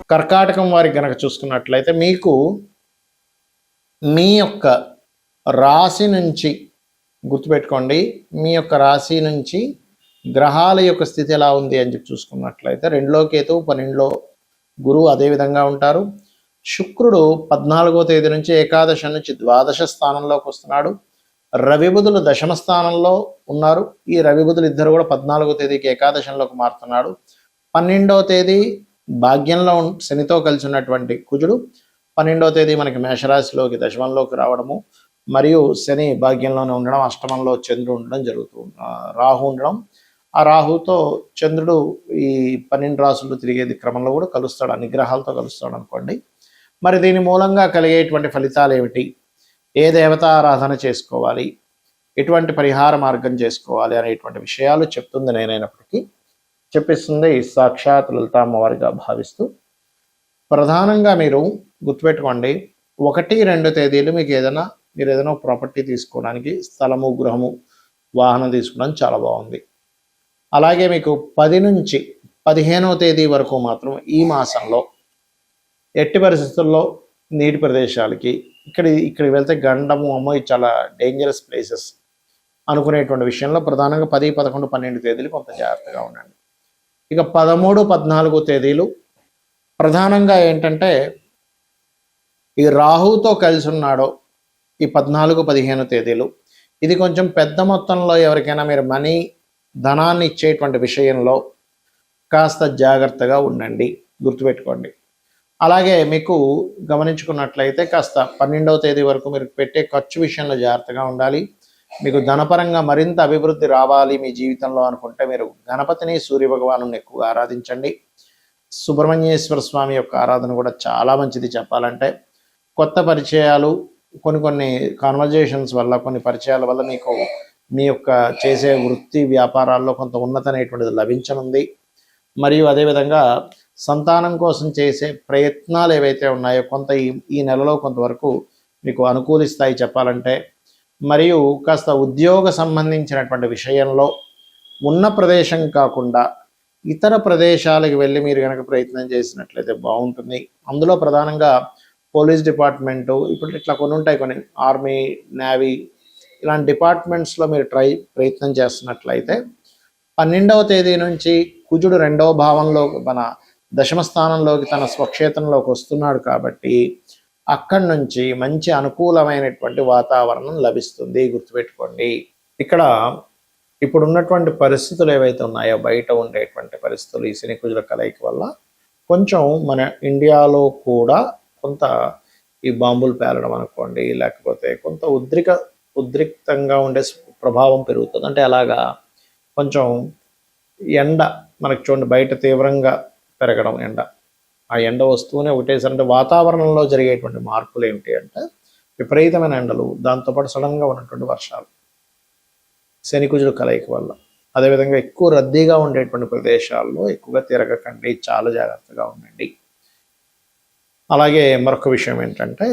కర్కాటకం వారికి గనక చూసుకున్నట్లయితే మీకు మీ యొక్క రాశి నుంచి గుర్తుపెట్టుకోండి, మీ యొక్క రాశి నుంచి గ్రహాల యొక్క స్థితి ఎలా ఉంది అని చెప్పి చూసుకున్నట్లయితే 2లో కేతువు, 12లో గురువు అదే విధంగా ఉంటారు. శుక్రుడు 14వ తేదీ నుంచి ఏకాదశ నుంచి ద్వాదశ స్థానంలోకి వస్తున్నాడు. రవి బుధులు దశమ స్థానంలో ఉన్నారు. ఈ రవి బుధులు ఇద్దరు కూడా 14వ తేదీకి ఏకాదశంలోకి మారుతున్నాడు. 12వ తేదీ భాగ్యంలో శనితో కలిసి ఉన్నటువంటి కుజుడు 12వ తేదీ మనకి మేషరాశిలోకి దశమంలోకి రావడము, మరియు శని భాగ్యంలోనే ఉండడం, అష్టమంలో చంద్రుడు ఉండడం రాహు ఉండడం. ఆ రాహుతో చంద్రుడు ఈ 12 రాశులు తిరిగేది క్రమంలో కూడా కలుస్తాడు, అన్ని గ్రహాలతో కలుస్తాడు అనుకోండి. మరి దీని మూలంగా కలిగేటువంటి ఫలితాలు ఏమిటి, ఏ దేవతారాధన చేసుకోవాలి, ఎటువంటి పరిహార మార్గం చేసుకోవాలి అనేటువంటి విషయాలు చెప్తుంది నేనైనప్పటికీ, చెప్పిస్తుంది సాక్షాత్ లలిత అమ్మవారిగా భావిస్తూ. ప్రధానంగా మీరు గుర్తుపెట్టుకోండి, 1, 2 తేదీలు మీకు మీరు ఏదైనా ప్రాపర్టీ తీసుకోవడానికి, స్థలము, గృహము, వాహనం తీసుకోవడానికి చాలా బాగుంది. అలాగే మీకు 10 నుంచి 15వ తేదీ వరకు మాత్రం ఈ మాసంలో ఎట్టి పరిస్థితుల్లో నీటి ప్రదేశాలకి ఇక్కడికి వెళ్తే గండము, అమ్మో ఇది చాలా డేంజరస్ ప్లేసెస్ అనుకునేటువంటి విషయంలో ప్రధానంగా 10, 11, 12 తేదీలు కొంత జాగ్రత్తగా ఉండండి. ఇక 13, 14 తేదీలు ప్రధానంగా ఏంటంటే ఈ రాహుతో కలిసి ఉన్నాడో ఈ 14, 15 తేదీలు ఇది కొంచెం పెద్ద మొత్తంలో ఎవరికైనా మీరు ధనాన్ని ఇచ్చేటువంటి విషయంలో కాస్త జాగ్రత్తగా ఉండండి, గుర్తుపెట్టుకోండి. అలాగే మీకు గమనించుకున్నట్లయితే కాస్త 12వ తేదీ వరకు మీరు పెట్టే ఖర్చు విషయంలో జాగ్రత్తగా ఉండాలి. మీకు ధనపరంగా మరింత అభివృద్ధి రావాలి మీ జీవితంలో అనుకుంటే మీరు గణపతిని, సూర్య భగవాను ఎక్కువగా ఆరాధించండి. సుబ్రహ్మణ్యేశ్వర స్వామి యొక్క ఆరాధన కూడా చాలా మంచిది చెప్పాలంటే. కొత్త పరిచయాలు, కొన్ని కాన్వర్జేషన్స్ వల్ల, కొన్ని పరిచయాల వల్ల మీకు మీ యొక్క చేసే వృత్తి వ్యాపారాల్లో కొంత ఉన్నత అనేటువంటిది లభించనుంది. మరియు అదేవిధంగా సంతానం కోసం చేసే ప్రయత్నాలు ఏవైతే ఉన్నాయో కొంత ఈ నెలలో కొంతవరకు మీకు అనుకూలిస్తాయి చెప్పాలంటే. మరియు కాస్త ఉద్యోగ సంబంధించినటువంటి విషయంలో ఉన్న ప్రదేశం కాకుండా ఇతర ప్రదేశాలకు వెళ్ళి మీరు కనుక ప్రయత్నం చేసినట్లయితే బాగుంటుంది. అందులో ప్రధానంగా పోలీస్ డిపార్ట్మెంటు, ఇప్పుడు ఇట్లా కొన్ని ఉంటాయి, కొన్ని ఆర్మీ, నేవీ ఇలాంటి డిపార్ట్మెంట్స్లో మీరు ప్రయత్నం చేస్తున్నట్లయితే 12వ తేదీ నుంచి కుజుడు 2వ భావంలో మన దశమ స్థానంలోకి తన స్వక్షేత్రంలోకి వస్తున్నాడు కాబట్టి అక్కడి నుంచి మంచి అనుకూలమైనటువంటి వాతావరణం లభిస్తుంది, గుర్తుపెట్టుకోండి. ఇక్కడ ఇప్పుడు ఉన్నటువంటి పరిస్థితులు ఏవైతే ఉన్నాయో బయట ఉండేటువంటి పరిస్థితులు ఈ శని కుజుల కలయిక వల్ల కొంచెం మన ఇండియాలో కూడా కొంత ఈ బాంబులు పేలడం అనుకోండి, లేకపోతే కొంత ఉద్రిక్తంగా ఉండే ప్రభావం పెరుగుతుంది. అంటే అలాగా కొంచెం ఎండ మనకు చూడండి బయట తీవ్రంగా పెరగడం ఎండ, ఆ ఎండ వస్తూనే ఒకటేసారి అంటే వాతావరణంలో జరిగేటువంటి మార్పులు ఏమిటి అంటే విపరీతమైన ఎండలు, దాంతోపాటు సడన్గా ఉన్నటువంటి వర్షాలు శని కుజుల కలయిక వల్ల. అదేవిధంగా ఎక్కువ రద్దీగా ఉండేటువంటి ప్రదేశాల్లో ఎక్కువగా తిరగకండి, చాలా జాగ్రత్తగా ఉండండి. అలాగే మరొక విషయం ఏంటంటే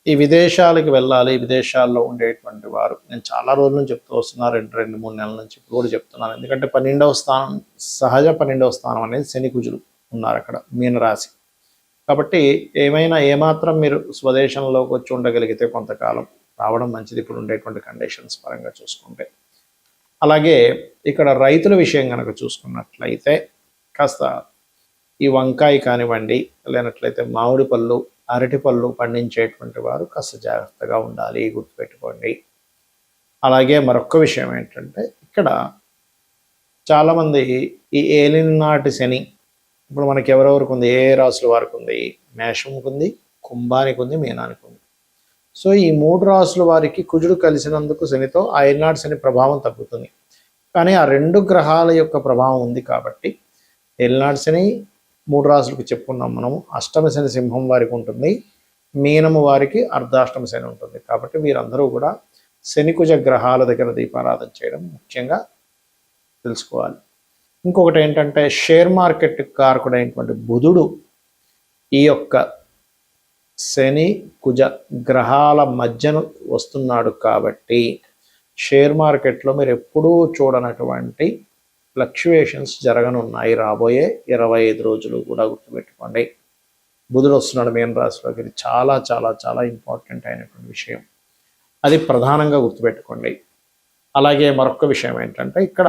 ఈ విదేశాలకు వెళ్ళాలి, విదేశాల్లో ఉండేటువంటి వారు, నేను చాలా రోజుల నుంచి చెప్తూ వస్తున్నా, 2-3 నెలల నుంచి ఇప్పుడు కూడా చెప్తున్నాను. ఎందుకంటే 12వ స్థానం, సహజ 12వ స్థానం అనేది శని కుజులు ఉన్నారు అక్కడ మీనరాశి కాబట్టి ఏమాత్రం మీరు స్వదేశంలోకి వచ్చి ఉండగలిగితే కొంతకాలం రావడం మంచిది ఇప్పుడు ఉండేటువంటి కండిషన్స్ పరంగా చూసుకుంటే. అలాగే ఇక్కడ రైతుల విషయం కనుక చూసుకున్నట్లయితే కాస్త ఈ వంకాయ కానివ్వండి, లేనట్లయితే మామిడి పళ్ళు, అరటి పళ్ళు పండించేటువంటి వారు కాస్త జాగ్రత్తగా ఉండాలి, గుర్తుపెట్టుకోండి. అలాగే మరొక విషయం ఏంటంటే ఇక్కడ చాలామంది ఈ ఏలినాటి శని ఇప్పుడు మనకి ఎవరెవరికి ఉంది, ఏ రాసుల వారికి ఉంది, మేషంకి ఉంది, కుంభానికి ఉంది, మీనానికి ఉంది. సో ఈ 3 రాసుల వారికి కుజుడు కలిసినందుకు శనితో ఆ ఏలినాటి శని ప్రభావం తగ్గుతుంది. కానీ ఆ 2 గ్రహాల యొక్క ప్రభావం ఉంది కాబట్టి ఏలినాటి శని 3 రాసులకు చెప్పుకున్నాం మనము. అష్టమ శని సింహం వారికి ఉంటుంది, మీనము వారికి అర్ధాష్టమ శని ఉంటుంది. కాబట్టి వీరందరూ కూడా శనికుజ గ్రహాల దగ్గర దీపారాధన చేయడం ముఖ్యంగా తెలుసుకోవాలి. ఇంకొకటి ఏంటంటే షేర్ మార్కెట్ కారకుడైనటువంటి బుధుడు ఈ యొక్క శని కుజ గ్రహాల మధ్యను వస్తున్నాడు కాబట్టి షేర్ మార్కెట్లో మీరు ఎప్పుడూ చూడనటువంటి ఫ్లక్చుయేషన్స్ జరగనున్నాయి రాబోయే 25 రోజులు కూడా, గుర్తుపెట్టుకోండి. బుధుడు వస్తున్నాడు మీన రాశిలోకి. ఇది చాలా చాలా చాలా ఇంపార్టెంట్ అయినటువంటి విషయం. అది ప్రధానంగా గుర్తుపెట్టుకోండి. అలాగే మరొక విషయం ఏంటంటే ఇక్కడ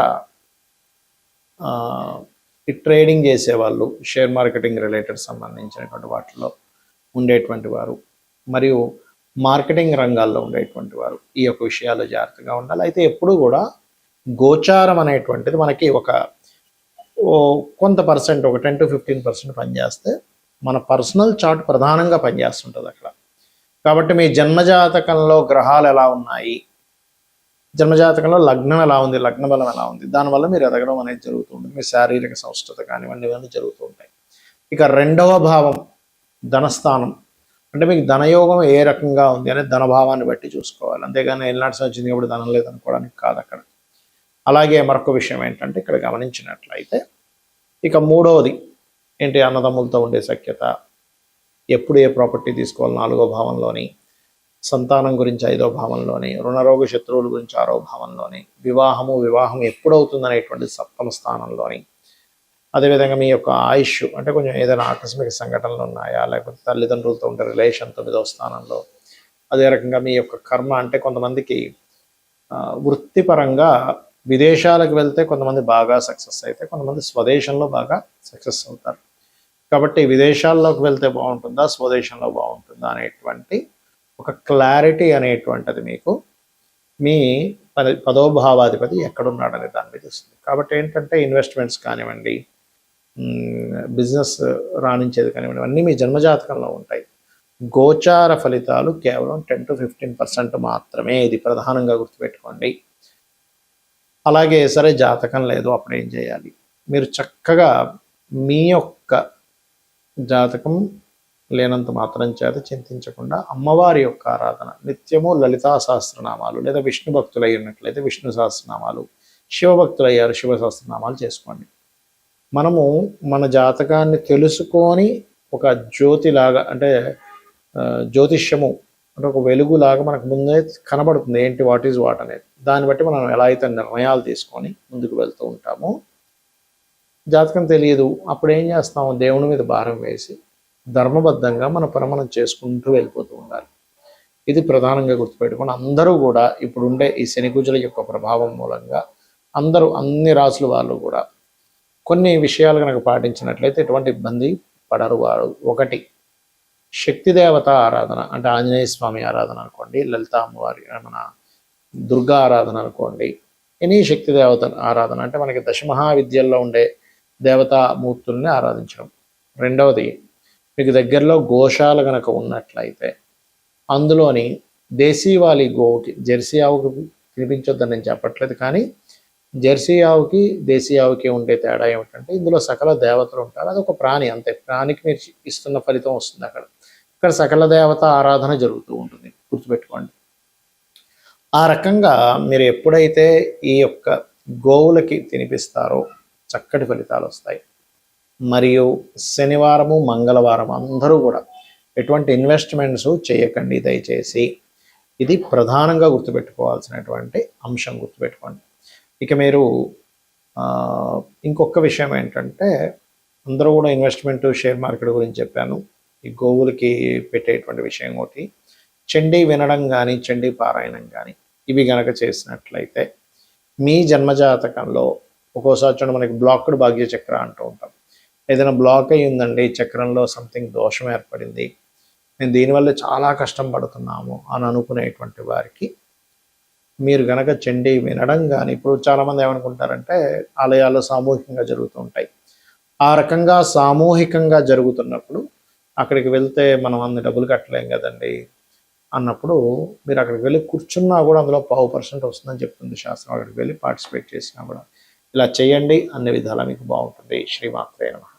ఈ ట్రేడింగ్ చేసేవాళ్ళు, షేర్ మార్కెటింగ్ రిలేటెడ్ సంబంధించినటువంటి వాటిలో ఉండేటువంటి వారు, మరియు మార్కెటింగ్ రంగాల్లో ఉండేటువంటి వారు ఈ యొక్క విషయాల్లో జాగ్రత్తగా ఉండాలి. అయితే ఎప్పుడూ కూడా గోచారం అనేటువంటిది మనకి కొంత పర్సెంట్, ఒక 10 to 15% పనిచేస్తే మన పర్సనల్ చార్ట్ ప్రధానంగా పనిచేస్తుంటుంది అక్కడ. కాబట్టి మీ జన్మజాతకంలో గ్రహాలు ఎలా ఉన్నాయి, జన్మజాతకంలో లగ్నం ఎలా ఉంది, లగ్న బలం ఎలా ఉంది, దానివల్ల మీరు ఎదగడం అనేది జరుగుతుంది. మీ శారీరక సంస్థత కానివ్వండి, ఇవన్నీ జరుగుతూ ఉంటాయి. ఇక రెండవ భావం ధనస్థానం, అంటే మీకు ధనయోగం ఏ రకంగా ఉంది అనేది ధనభావాన్ని బట్టి చూసుకోవాలి. అంతేగాని ఎల్నాటి వచ్చింది కాబట్టి ధనం లేదనుకోవడానికి కాదు అక్కడ. అలాగే మరొక విషయం ఏంటంటే ఇక్కడ గమనించినట్లయితే ఇక మూడవది ఏంటి, అన్నదమ్ములతో ఉండే సఖ్యత, ఎప్పుడు ఏ ప్రాపర్టీ తీసుకోవాలి 4వ భావంలోని, సంతానం గురించి 5వ భావంలోని, రుణరోగ శత్రువుల గురించి 6వ భావంలోని, వివాహం ఎప్పుడవుతుంది అనేటువంటి 7వ స్థానంలోని, అదేవిధంగా మీ యొక్క ఆయుష్, అంటే కొంచెం ఏదైనా ఆకస్మిక సంఘటనలు ఉన్నాయా, లేకపోతే తల్లిదండ్రులతో ఉండే రిలేషన్ 9వ స్థానంలో, అదే రకంగా మీ యొక్క కర్మ, అంటే కొంతమందికి వృత్తిపరంగా విదేశాలకు వెళ్తే కొంతమంది బాగా సక్సెస్ అయితే, కొంతమంది స్వదేశంలో బాగా సక్సెస్ అవుతారు. కాబట్టి విదేశాల్లోకి వెళ్తే బాగుంటుందా, స్వదేశంలో బాగుంటుందా అనేటువంటి ఒక క్లారిటీ అనేటువంటిది మీకు మీ 10వ భావాధిపతి ఎక్కడున్నాడనే దాని మీద వస్తుంది. కాబట్టి ఏంటంటే ఇన్వెస్ట్మెంట్స్ కానివ్వండి, బిజినెస్ రాణించేది కానివ్వండి, అన్నీ మీ జన్మజాతకంలో ఉంటాయి. గోచార ఫలితాలు కేవలం 10 to 15% మాత్రమే. ఇది ప్రధానంగా గుర్తుపెట్టుకోండి. అలాగే సరే జాతకం లేదు, అప్పుడు ఏం చేయాలి? మీరు చక్కగా మీ యొక్క జాతకం లేనంత మాత్రం చేత చింతించకుండా అమ్మవారి యొక్క ఆరాధన, నిత్యము లలితా సహస్రనామాలు, లేదా విష్ణు భక్తులు అయినట్లయితే విష్ణు సహస్రనామాలు, శివభక్తులు అయ్యారు శివ సహస్రనామాలు చేసుకోండి. మనము మన జాతకాన్ని తెలుసుకొని ఒక జ్యోతిలాగా, అంటే జ్యోతిష్యము అంటే ఒక వెలుగులాగా మనకు ముందే కనబడుతుంది ఏంటి, వాట్ ఈజ్ వాట్ అనేది. దాన్ని బట్టి మనం ఎలా అయితే నిర్ణయాలు తీసుకొని ముందుకు వెళ్తూ ఉంటామో, జాతకం తెలియదు అప్పుడు ఏం చేస్తాము, దేవుని మీద భారం వేసి ధర్మబద్ధంగా మన పని మనం చేసుకుంటూ వెళ్ళిపోతూ ఉండాలి. ఇది ప్రధానంగా గుర్తుపెట్టుకొని అందరూ కూడా ఇప్పుడుండే ఈ శని కుజుల యొక్క ప్రభావం మూలంగా అందరూ, అన్ని రాసుల వాళ్ళు కూడా కొన్ని విషయాలు కనుక పాటించినట్లయితే ఎటువంటి ఇబ్బంది పడరు వారు. ఒకటి, శక్తి దేవత ఆరాధన, అంటే ఆంజనేయ స్వామి ఆరాధన అనుకోండి, లలిత అమ్మవారి, మన దుర్గా ఆరాధన అనుకోండి, ఎనీ శక్తి దేవత ఆరాధన, అంటే మనకి దశమహావిద్యల్లో ఉండే దేవతామూర్తుల్ని ఆరాధించడం. రెండవది, మీకు దగ్గరలో గోశాల కనుక ఉన్నట్లయితే అందులోని దేశీవాలి గోవుకి, జెర్సీ ఆవుకి తినిపించొద్దని నేను చెప్పట్లేదు, కానీ జెర్సీ ఆవుకి దేశీ ఆవుకి ఉండే తేడా ఏమిటంటే ఇందులో సకల దేవతలు ఉంటారు. అది ఒక ప్రాణి, అంతే. ప్రాణికి మీరు ఇస్తున్న ఫలితం వస్తుంది అక్కడ. ఇక్కడ సకల దేవత ఆరాధన జరుగుతూ ఉంటుంది, గుర్తుపెట్టుకోండి. ఆ రకంగా మీరు ఎప్పుడైతే ఈ యొక్క గోవులకి తినిపిస్తారో చక్కటి ఫలితాలు వస్తాయి. మరియు శనివారము, మంగళవారం అందరూ కూడా ఎటువంటి ఇన్వెస్ట్మెంట్స్ చేయకండి దయచేసి. ఇది ప్రధానంగా గుర్తుపెట్టుకోవాల్సినటువంటి అంశం, గుర్తుపెట్టుకోండి. ఇక మీరు ఇంకొక విషయం ఏంటంటే, అందరూ కూడా ఇన్వెస్ట్మెంట్, షేర్ మార్కెట్ గురించి చెప్పాను. ఈ గోవులకి పెట్టేటువంటి విషయం ఒకటి, చండీ వినడం కానీ, చండీ పారాయణం కానీ, ఇవి గనక చేసినట్లయితే మీ జన్మజాతకంలో ఒక్కోసారి చూడండి మనకి బ్లాక్డ్ భాగ్య చక్ర అంటూ ఉంటాం. ఏదైనా బ్లాక్ అయ్యి ఉందండి, చక్రంలో సంథింగ్ దోషం ఏర్పడింది, నేను దీనివల్ల చాలా కష్టం పడుతున్నాము అని అనుకునేటువంటి వారికి మీరు గనక చండీ వినడం కానీ, ఇప్పుడు చాలామంది ఏమనుకుంటారంటే ఆలయాల్లో సామూహికంగా జరుగుతూ ఉంటాయి. ఆ రకంగా సామూహికంగా జరుగుతున్నప్పుడు అక్కడికి వెళ్తే మనం అన్ని డబ్బులు కట్టలేం కదండి అన్నప్పుడు మీరు అక్కడికి వెళ్ళి కూర్చున్నా కూడా అందులో 0.5% వస్తుందని చెప్తుంది శాస్త్రం. అక్కడికి వెళ్ళి పార్టిసిపేట్ చేసినా కూడా ఇలా చేయండి, అన్ని విధాలా మీకు బాగుంటుంది. శ్రీమాత్రే నమః.